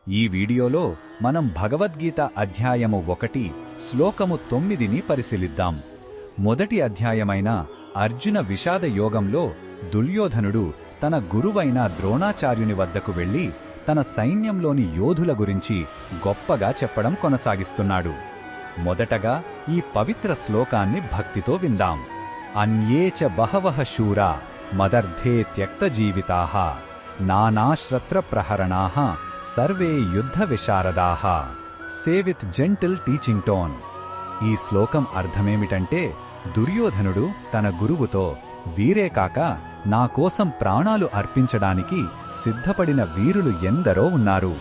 ఈ వీడియోలో మనం భగవద్గీత అధ్యాయము 1 శ్లోకము 9ని పరిశీలిద్దాం. మొదటి అధ్యాయమైన అర్జున విషాద యోగంలో దుర్యోధనుడు తన గురువైన ద్రోణాచార్యుని వద్దకు వెళ్లి తన సైన్యంలోని యోధుల గురించి గొప్పగా చెప్పడం కొనసాగిస్తున్నాడు. మొదటగా ఈ పవిత్ర శ్లోకాన్ని భక్తితో విందాం. అన్యేచ బహవః శూరా మదర్థే త్యక్తజీవితాః నానాశ్రత్ర ప్రహరణాః సర్వే యుద్ధ విశారదాః. సే విత్ జెంటిల్ టీచింగ్ టోన్. ఈ శ్లోకం అర్థమేమిటంటే, దుర్యోధనుడు తన గురువుతో, వీరే కాక నా కోసం ప్రాణాలు అర్పించడానికి సిద్ధపడిన వీరులు ఎందరో ఉన్నారు.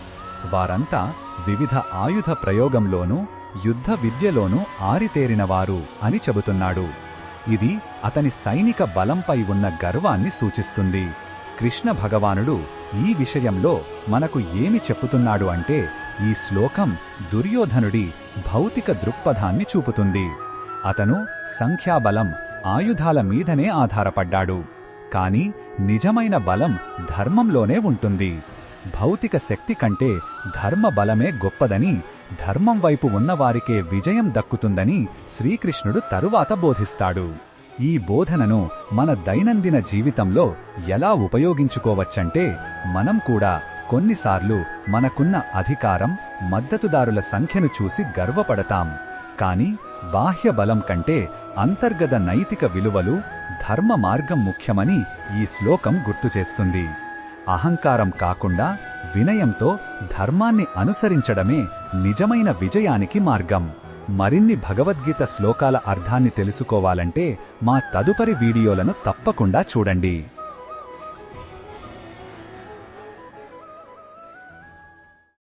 వారంతా వివిధ ఆయుధ ప్రయోగంలోనూ యుద్ధ విద్యలోనూ ఆరితేరినవారు అని చెబుతున్నాడు. ఇది అతని సైనిక బలంపై ఉన్న గర్వాన్ని సూచిస్తుంది. కృష్ణ భగవానుడు ఈ విషయంలో మనకు ఏమి చెప్పుతున్నాడు అంటే, ఈ శ్లోకం దుర్యోధనుడి భౌతిక దృక్పథాన్ని చూపుతుంది. అతను సంఖ్యాబలం, ఆయుధాల మీదనే ఆధారపడ్డాడు. కాని నిజమైన బలం ధర్మంలోనే ఉంటుంది. భౌతిక శక్తి కంటే ధర్మ బలమే గొప్పదని, ధర్మం వైపు ఉన్నవారికే విజయం దక్కుతుందని శ్రీకృష్ణుడు తరువాత బోధిస్తాడు. ఈ బోధనను మన దైనందిన జీవితంలో ఎలా ఉపయోగించుకోవచ్చంటే, మనం కూడా కొన్నిసార్లు మనకున్న అధికారం, మద్దతుదారుల సంఖ్యను చూసి గర్వపడతాం. కాని బాహ్య బలం కంటే అంతర్గత నైతిక విలువలు, ధర్మ మార్గం ముఖ్యమని ఈ శ్లోకం గుర్తుచేస్తుంది. అహంకారం కాకుండా వినయంతో ధర్మాన్ని అనుసరించడమే నిజమైన విజయానికి మార్గం. మరిన్ని భగవద్గీత శ్లోకాల అర్థాన్ని తెలుసుకోవాలంటే మా తదుపరి వీడియోలను తప్పకుండా చూడండి.